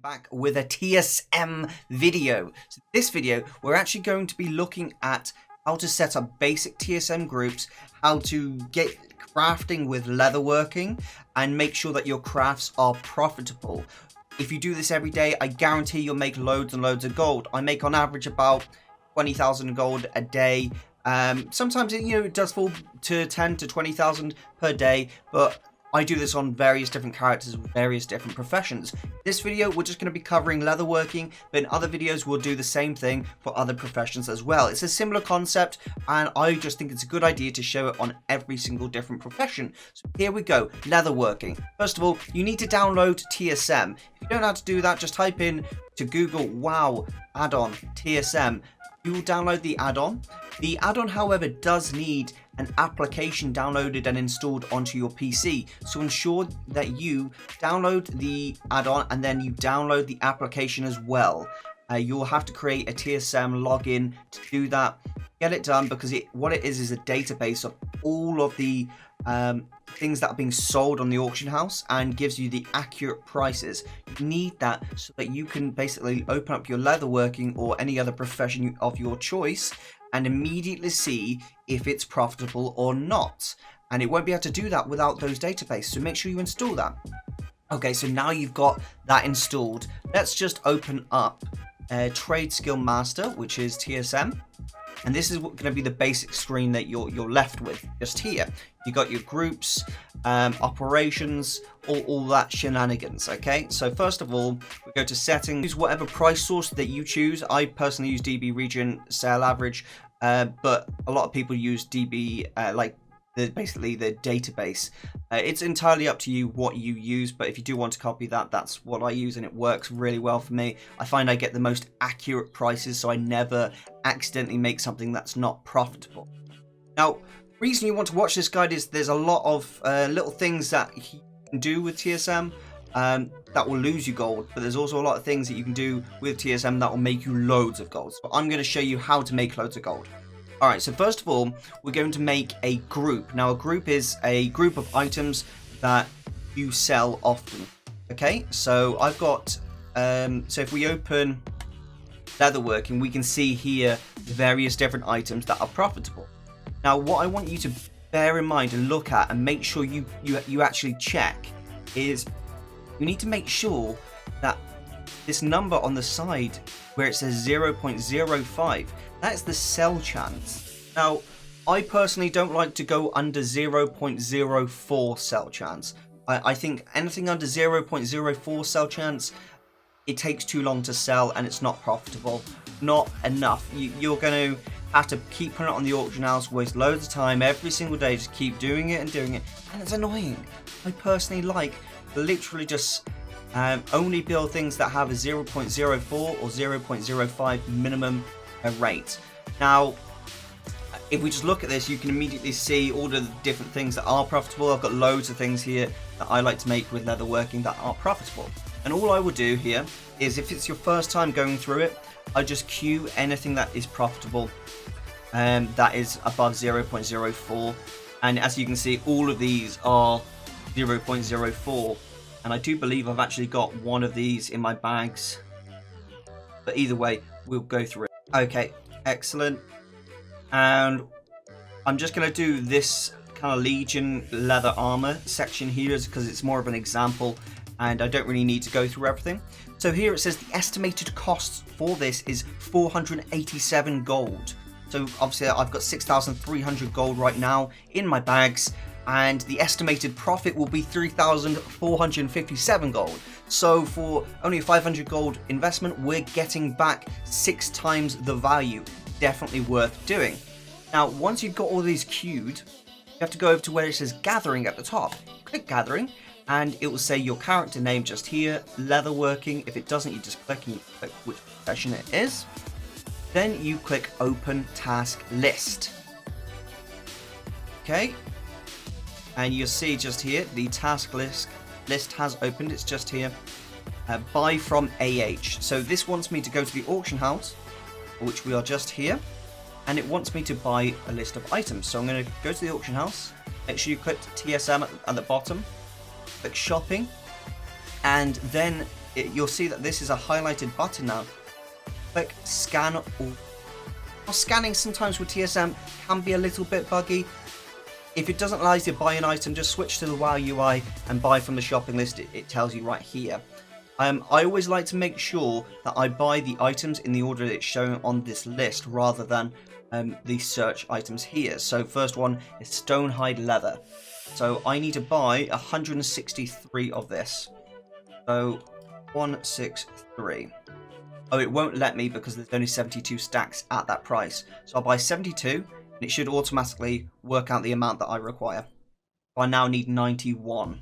back with a TSM video. So this video, we're actually going to be looking at how to set up basic TSM groups, how to get crafting with leatherworking, and make sure that your crafts are profitable. If you do this every day, I guarantee you'll make loads and loads of gold. I make on average about 20,000 gold a day. Sometimes it does fall to 10 to 20,000 per day, but I do this on various different characters with various different professions. This video, we're just going to be covering leatherworking, but in other videos, we'll do the same thing for other professions as well. It's a similar concept, and I just think it's a good idea to show it on every single different profession. So here we go, leatherworking. First of all, you need to download TSM. If you don't know how to do that, just type in to Google, wow, add-on, TSM. You will download the add-on. The add-on, however, does need an application downloaded and installed onto your PC. So ensure that you download the add-on and then you download the application as well. You'll have to create a TSM login to do that. Get it done, because what it is a database of all of the things that are being sold on the auction house and gives you the accurate prices. You need that so that you can basically open up your leatherworking or any other profession of your choice and immediately see if it's profitable or not. And it won't be able to do that without those databases, so make sure you install that. Okay, so now you've got that installed, let's just open up Trade Skill Master, which is TSM. And this is going to be the basic screen that you're left with just here. You got your groups, operations, all that shenanigans. Okay, so first of all, we go to settings. Use whatever price source that you choose. I personally use DB region sale average, but a lot of people use DB basically the database. It's entirely up to you what you use, but if you do want to copy that, that's what I use, and it works really well for me. I find I get the most accurate prices, so I never accidentally make something that's not profitable. Now, the reason you want to watch this guide is there's a lot of little things that you can do with TSM that will lose you gold, but there's also a lot of things that you can do with TSM that will make you loads of gold. So I'm going to show you how to make loads of gold. Alright, so first of all, we're going to make a group. Now, a group is a group of items that you sell often. Okay, so I've got, so if we open leatherworking, we can see here the various different items that are profitable. Now, what I want you to bear in mind and look at and make sure you actually check is you need to make sure that this number on the side where it says 0.05, that's the sell chance. Now, I personally don't like to go under 0.04 sell chance. I think anything under 0.04 sell chance, it takes too long to sell and it's not profitable. Not enough. You're going to have to keep putting it on the auction house, waste loads of time every single day, just keep doing it, and it's annoying. I personally like literally just only build things that have a 0.04 or 0.05 minimum rate. Now, if we just look at this, you can immediately see all the different things that are profitable. I've got loads of things here that I like to make with leatherworking that are profitable. And all I will do here is, if it's your first time going through it, I just queue anything that is profitable that is above 0.04. And as you can see, all of these are 0.04. And I do believe I've actually got one of these in my bags. But either way, we'll go through it. Okay, excellent. And I'm just going to do this kind of Legion leather armor section here because it's more of an example and I don't really need to go through everything. So here it says the estimated cost for this is 487 gold. So obviously I've got 6,300 gold right now in my bags, and the estimated profit will be 3,457 gold. So for only a 500 gold investment, we're getting back 6 times the value. Definitely worth doing. Now, once you've got all these queued, you have to go over to where it says gathering at the top. Click gathering, and it will say your character name just here, leatherworking. If it doesn't, you just click and you click which profession it is. Then you click open task list. Okay. And you'll see just here, the task list has opened. It's just here. Buy from AH. So this wants me to go to the auction house, which we are just here. And it wants me to buy a list of items. So I'm going to go to the auction house. Make sure you click TSM at the bottom. Click shopping. And then you'll see that this is a highlighted button now. Click scan all. Now, scanning sometimes with TSM can be a little bit buggy. If it doesn't allow you to buy an item, just switch to the WoW UI and buy from the shopping list. It tells you right here. I always like to make sure that I buy the items in the order that it's shown on this list rather than the search items here. So first one is Stonehide Leather. So I need to buy 163 of this. So 163. Oh, it won't let me because there's only 72 stacks at that price. So I'll buy 72 and it should automatically work out the amount that I require. I now need 91.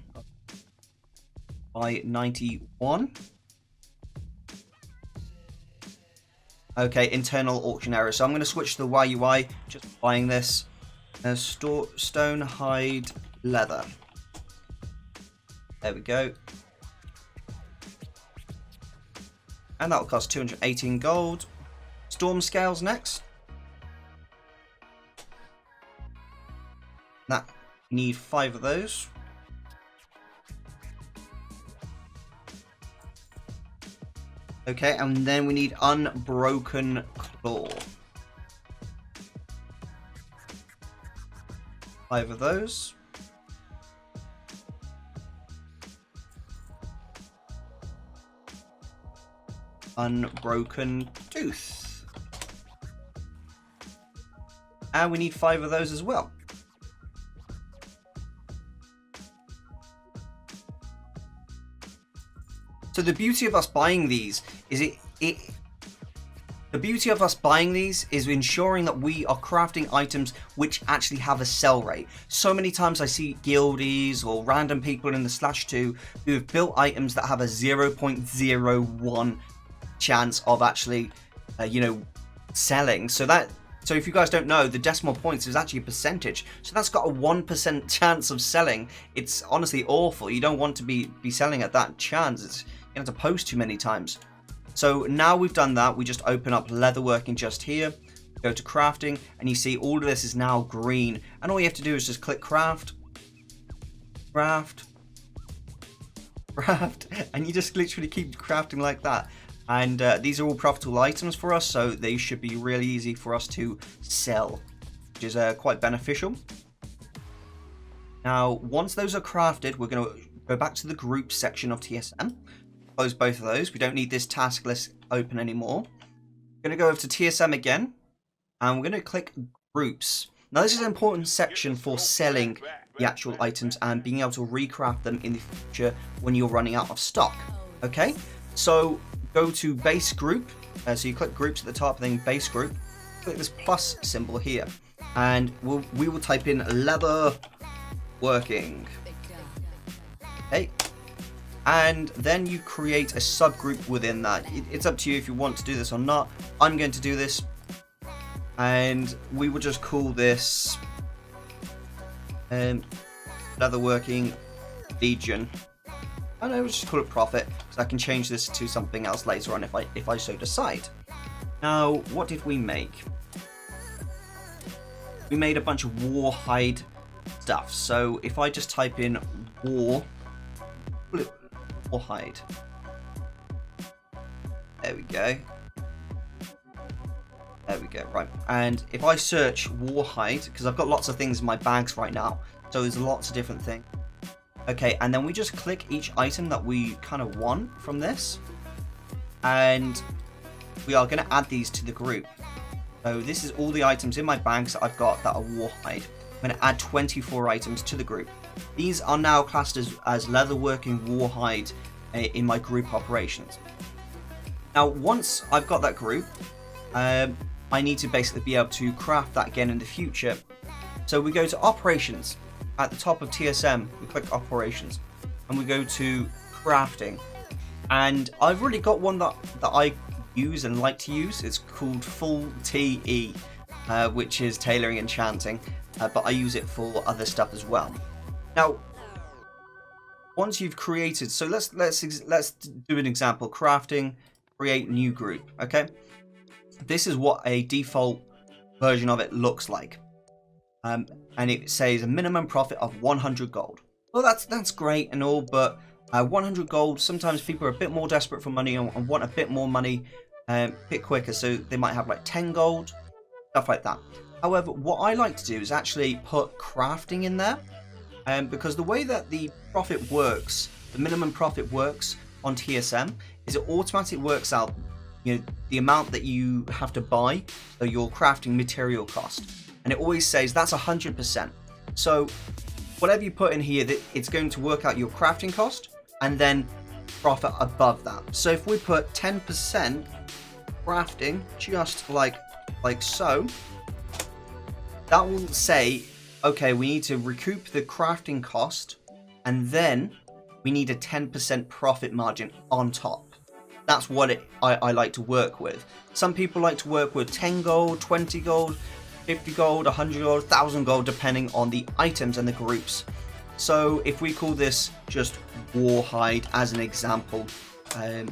Buy 91. Okay, internal auction error. So I'm going to switch to the YUI, just buying this. Stonehide Leather. There we go. And that will cost 218 gold. Storm Scales next. That, you need 5 of those. Okay, and then we need Unbroken Claw. 5 of those. Unbroken Tooth. And we need 5 of those as well. So the beauty of us buying these is ensuring that we are crafting items which actually have a sell rate. So many times I see guildies or random people in the /2 who have built items that have a 0.01 chance of actually, selling. So if you guys don't know, the decimal points is actually a percentage. So that's got a 1% chance of selling. It's honestly awful. You don't want to be selling at that chance. You have to post too many times. So now we've done that, we just open up Leatherworking just here, go to crafting, and you see all of this is now green. And all you have to do is just click craft, and you just literally keep crafting like that. And these are all profitable items for us, so they should be really easy for us to sell, which is quite beneficial. Now, once those are crafted, we're going to go back to the group section of TSM. Close both of those. We don't need this task list open anymore. We're going to go over to TSM again, and we're going to click groups. Now, this is an important section for selling the actual items and being able to recraft them in the future when you're running out of stock. Okay, so go to base group. So you click groups at the top, then base group. Click this plus symbol here, and we will type in Leatherworking. Okay. And then you create a subgroup within that. It's up to you if you want to do this or not. I'm going to do this. And we will just call this Leatherworking Legion. I know, we'll just call it Profit, because I can change this to something else later on if I so decide. Now, what did we make? We made a bunch of Warhide stuff. So if I just type in Warhide. There we go. There we go, right. And if I search Warhide, because I've got lots of things in my bags right now, so there's lots of different things. Okay, and then we just click each item that we kind of want from this. And we are going to add these to the group. So this is all the items in my bags that I've got that are Warhide. I'm going to add 24 items to the group. These are now classed as Leatherworking Warhide in my group operations. Now, once I've got that group, I need to basically be able to craft that again in the future. So we go to Operations. At the top of TSM, we click Operations, and we go to Crafting. And I've already got one that I use and like to use. It's called Full TE, which is tailoring and enchanting, but I use it for other stuff as well. Now, once you've created, so let's do an example. Crafting, create new group. Okay, this is what a default version of it looks like, and it says a minimum profit of 100 gold. Well, that's great and all, but 100 gold, sometimes people are a bit more desperate for money and want a bit more money a bit quicker, so they might have like 10 gold, stuff like that. However, what I like to do is actually put crafting in there, because the way that the profit works, the minimum profit works on TSM, is it automatically works out, you know, the amount that you have to buy, so your crafting material cost, and it always says that's 100%. So whatever you put in here, it's going to work out your crafting cost and then profit above that. So if we put 10% crafting, just like so, that will say, okay, we need to recoup the crafting cost, and then we need a 10% profit margin on top. That's what I like to work with. Some people like to work with 10 gold, 20 gold, 50 gold, 100 gold, 1,000 gold, depending on the items and the groups. So if we call this just Warhide as an example, and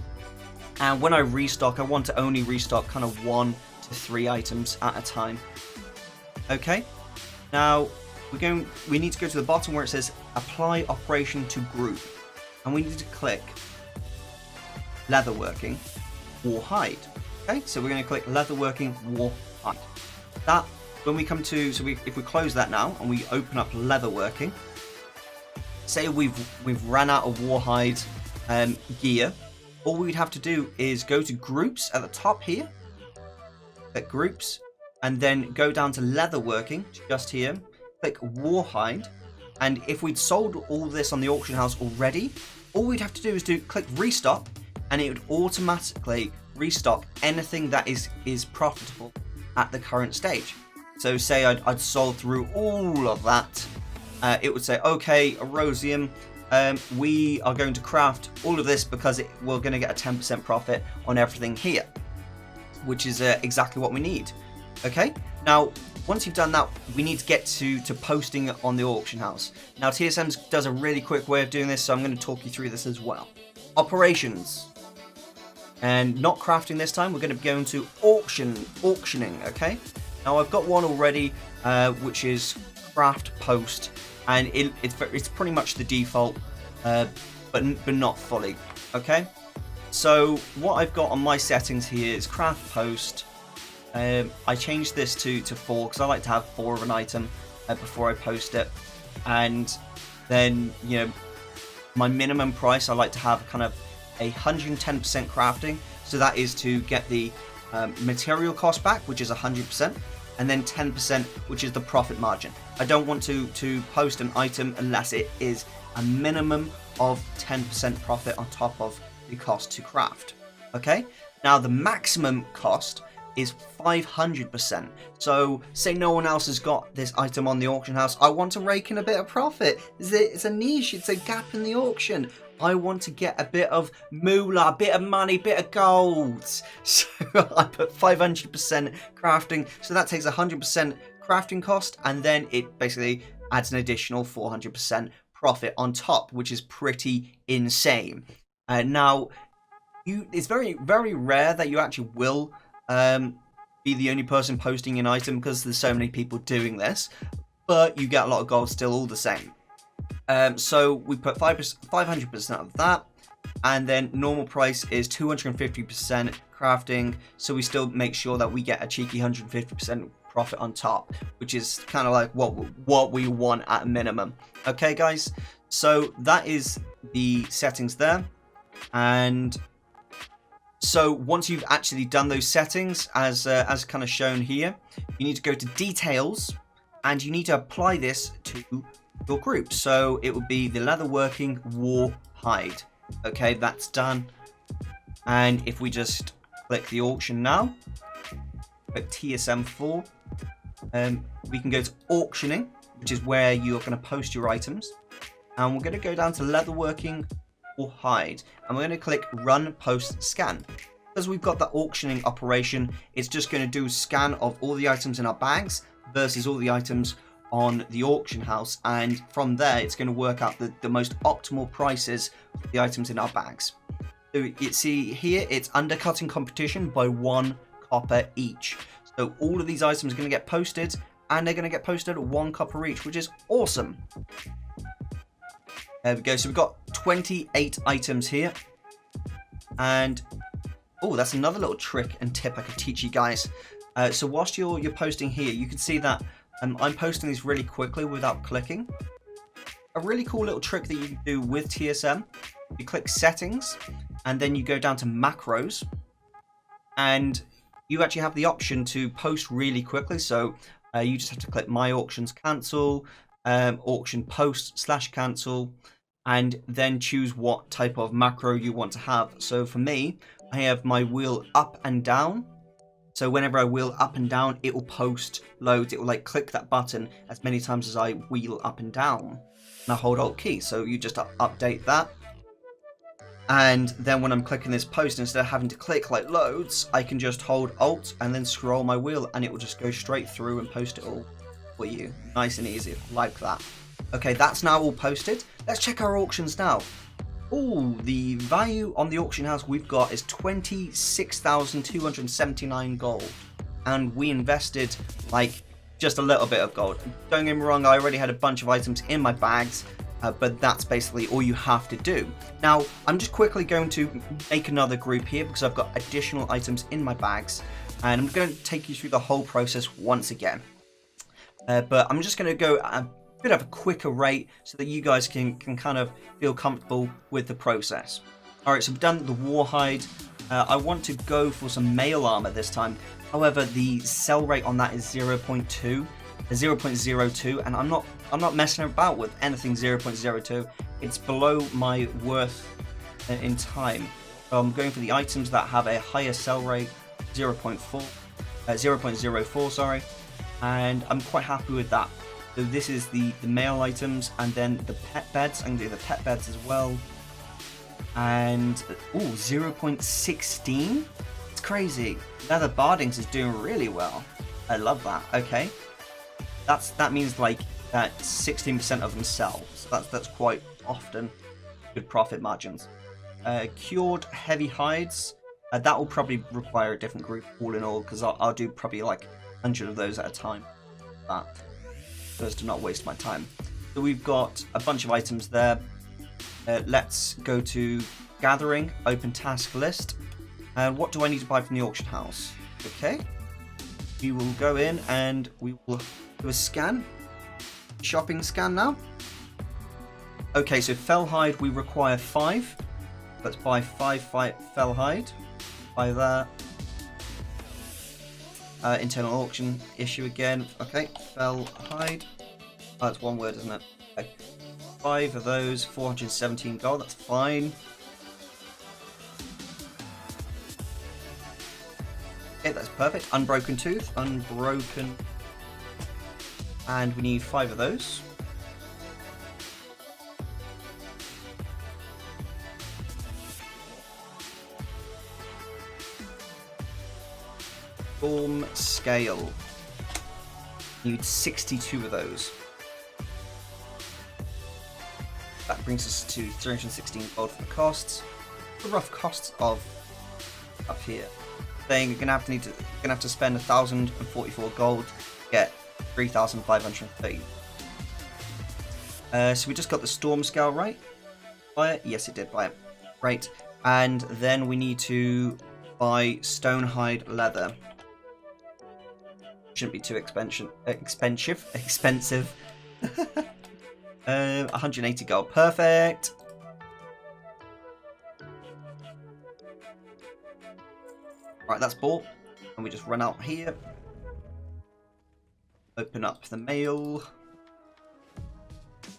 when I restock, I want to only restock kind of 1 to 3 items at a time. Okay, now we need to go to the bottom where it says apply operation to group, and we need to click Leatherworking Warhide. Okay, so we're going to click Leatherworking Warhide. That, when we come to, if we close that now and we open up Leatherworking, say we've ran out of Warhide gear, all we'd have to do is go to groups at the top here, click groups, and then go down to Leatherworking just here, click Warhide, and if we'd sold all this on the auction house already, all we'd have to do is click restock, and it would automatically restock anything that is profitable at the current stage. So say I'd sold through all of that, it would say, okay, Erosium, we are going to craft all of this because we're going to get a 10% profit on everything here, which is exactly what we need. Okay, now once you've done that, we need to get to posting it on the auction house. Now TSM does a really quick way of doing this, so I'm going to talk you through this as well. Operations, and not crafting this time, we're going to be going to auctioning. Okay, now I've got one already, which is craft post, and it's pretty much the default, but not fully. Okay, so what I've got on my settings here is craft post. I changed this to 4 because I like to have 4 of an item before I post it, and then, you know, my minimum price I like to have kind of 110% crafting, so that is to get the material cost back, which is 100%, and then 10%, which is the profit margin. I don't want to post an item unless it is a minimum of 10% profit on top of the cost to craft. Okay, now the maximum cost is 500%. So say no one else has got this item on the auction house, I want to rake in a bit of profit. It's a niche, it's a gap in the auction. I want to get a bit of moolah, a bit of money, bit of gold. So I put 500% crafting, so that takes 100% crafting cost, and then it basically adds an additional 400% profit on top, which is pretty insane. Now, it's very, very rare that you actually will be the only person posting an item because there's so many people doing this, but you get a lot of gold still all the same. So we put 500% of that, and then normal price is 250% crafting, so we still make sure that we get a cheeky 150% profit on top, which is kind of like what we want at a minimum. Okay guys, so that is the settings there. And so once you've actually done those settings, as kind of shown here, you need to go to details, and you need to apply this to your group. So it would be the Leatherworking Warhide. Okay, that's done. And if we just click the auction now, click TSM 4, we can go to auctioning, which is where you're going to post your items. And we're going to go down to Leatherworking Warhide, and we're going to click Run Post Scan. Because we've got the auctioning operation, it's just going to do a scan of all the items in our bags versus all the items on the auction house, and from there it's going to work out the most optimal prices for the items in our bags. So you see here, it's undercutting competition by 1 copper each. So all of these items are going to get posted, and they're going to get posted at 1 copper each, which is awesome. There we go. So we've got 28 items here. And, oh, that's another little trick and tip I could teach you guys. So whilst you're posting here, you can see that I'm posting these really quickly without clicking. A really cool little trick that you can do with TSM, you click settings, and then you go down to macros, and you actually have the option to post really quickly. So you just have to click my auctions cancel, auction post / cancel, and then choose what type of macro you want to have. So for me, I have my wheel up and down. So whenever I wheel up and down, it will post loads. It will like click that button as many times as I wheel up and down. And I hold Alt key. So you just update that. And then when I'm clicking this post, instead of having to click like loads, I can just hold Alt and then scroll my wheel, and it will just go straight through and post it all for you. Nice and easy, like that. Okay, that's now all posted. Let's check our auctions now. Oh, the value on the auction house we've got is 26,279 gold. And we invested like just a little bit of gold. Don't get me wrong, I already had a bunch of items in my bags, but that's basically all you have to do. Now, I'm just quickly going to make another group here because I've got additional items in my bags. And I'm going to take you through the whole process once again. But I'm just going to go a bit of a quicker rate so that you guys can kind of feel comfortable with the process. Alright, so we've done the Warhide. I want to go for some mail armor this time. However, the sell rate on that is 0.02, and I'm not messing about with anything 0.02. It's below my worth in time. So I'm going for the items that have a higher sell rate, 0.04, sorry, and I'm quite happy with that. So this is the male items, and then the pet beds. I can do the pet beds as well. And, ooh, 0.16? It's crazy. Leather Bardings is doing really well. I love that. Okay. That means like that 16% of them sell. So that's quite often good profit margins. Cured Heavy Hides. That will probably require a different group all in all, because I'll do probably like 100 of those at a time. So as to not waste my time. So we've got a bunch of items there. Let's go to Gathering, open task list. And what do I need to buy from the auction house? Okay. We will go in and we will do a scan. Shopping scan now. Okay, so Fellhide we require 5. Let's buy 5 Fellhide. Buy that. Internal auction issue again. Okay, Fellhide. Oh, that's one word, isn't it? Okay. 5 of those, 417 gold, that's fine. Okay, that's perfect. Unbroken Tooth, unbroken. And we need 5 of those. Storm Scale. Need 62 of those. That brings us to 316 gold for the costs. The rough costs of up here. Saying you're gonna have to spend 1,044 gold to get 3,530. So we just got the Storm Scale, right? Buy it? Yes, it did buy it. Right. And then we need to buy Stonehide leather. Shouldn't be too expensive. 180 gold, perfect. Right, that's bought. And we just run out here. Open up the mail.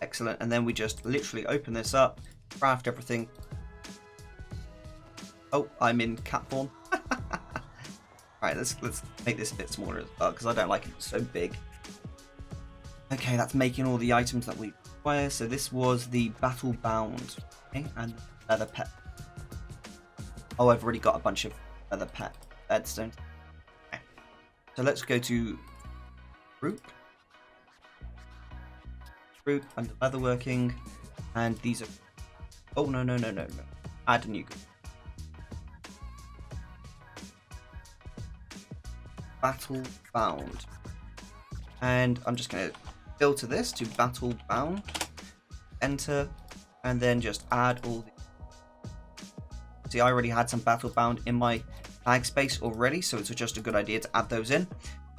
Excellent. And then we just literally open this up, craft everything. Oh, I'm in cat form. Right, let's make this a bit smaller as well, because I don't like it so big. Okay, that's making all the items that we require. So this was the Battle Bound, okay, and Leather Pet. Oh, I've already got a bunch of Leather Pet bedstones. Okay. So let's go to Group under Leatherworking, and these are. Oh no. Add a new group. Battle Bound, and I'm just going to filter this to Battle Bound. Enter. and then just add all the... See, I already had some battle bound in my bag space already, so it's just a good idea to add those in.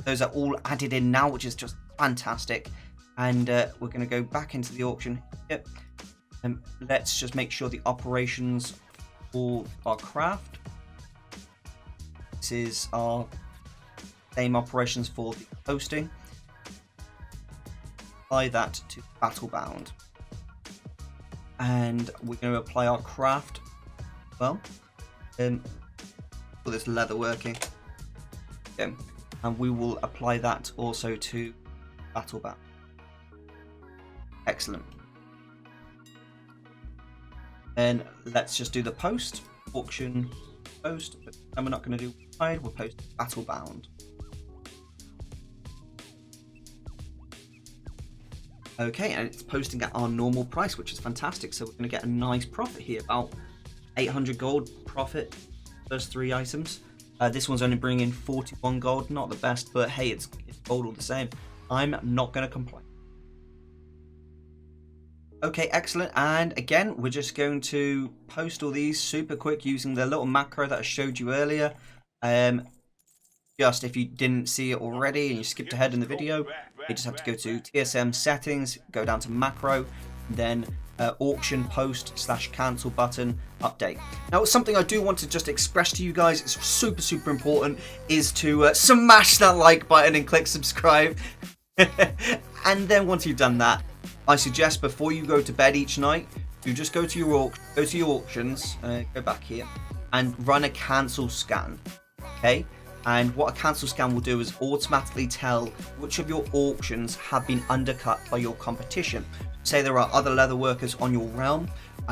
Those are all added in now, which is just fantastic. And we're going to go back into the auction here. And let's just make sure the operations for our craft. This is our same operations for the posting. Apply that to battle bound. And we're going to apply our craft well for this leatherworking. Okay. And we will apply that also to battle bound. Excellent. Then let's just do the post, auction post, and we're not going to do wide, we'll post battle bound. Okay, and it's posting at our normal price, which is fantastic. So we're going to get a nice profit here, about 800 gold profit, first 3 items. This one's only bringing in 41 gold, not the best, but hey, it's gold all the same. I'm not going to complain. Okay, excellent. And again, we're just going to post all these super quick using the little macro that I showed you earlier. Just if you didn't see it already and you skipped ahead in the video, you just have to go to TSM settings, go down to macro, then auction post / cancel button update. Now, something I do want to just express to you guys, it's super important, is to smash that like button and click subscribe. And then once you've done that, I suggest before you go to bed each night, you just go to your auctions, go back here, and run a cancel scan. Okay. And what a cancel scan will do is automatically tell which of your auctions have been undercut by your competition. Say there are other leather workers on your realm,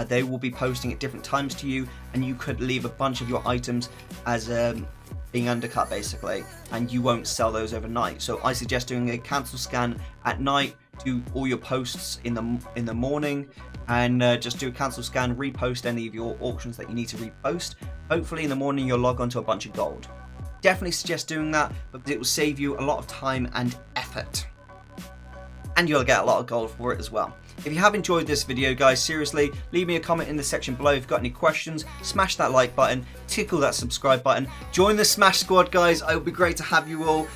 they will be posting at different times to you, and you could leave a bunch of your items as being undercut basically, and you won't sell those overnight. So I suggest doing a cancel scan at night, do all your posts in the morning, and just do a cancel scan, repost any of your auctions that you need to repost. Hopefully in the morning you'll log onto a bunch of gold. Definitely suggest doing that, because it will save you a lot of time and effort. And you'll get a lot of gold for it as well. If you have enjoyed this video, guys, seriously, leave me a comment in the section below if you've got any questions. Smash that like button, tickle that subscribe button. Join the Smash Squad, guys. It would be great to have you all.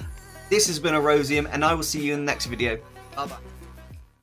This has been Erosium, and I will see you in the next video. Bye-bye.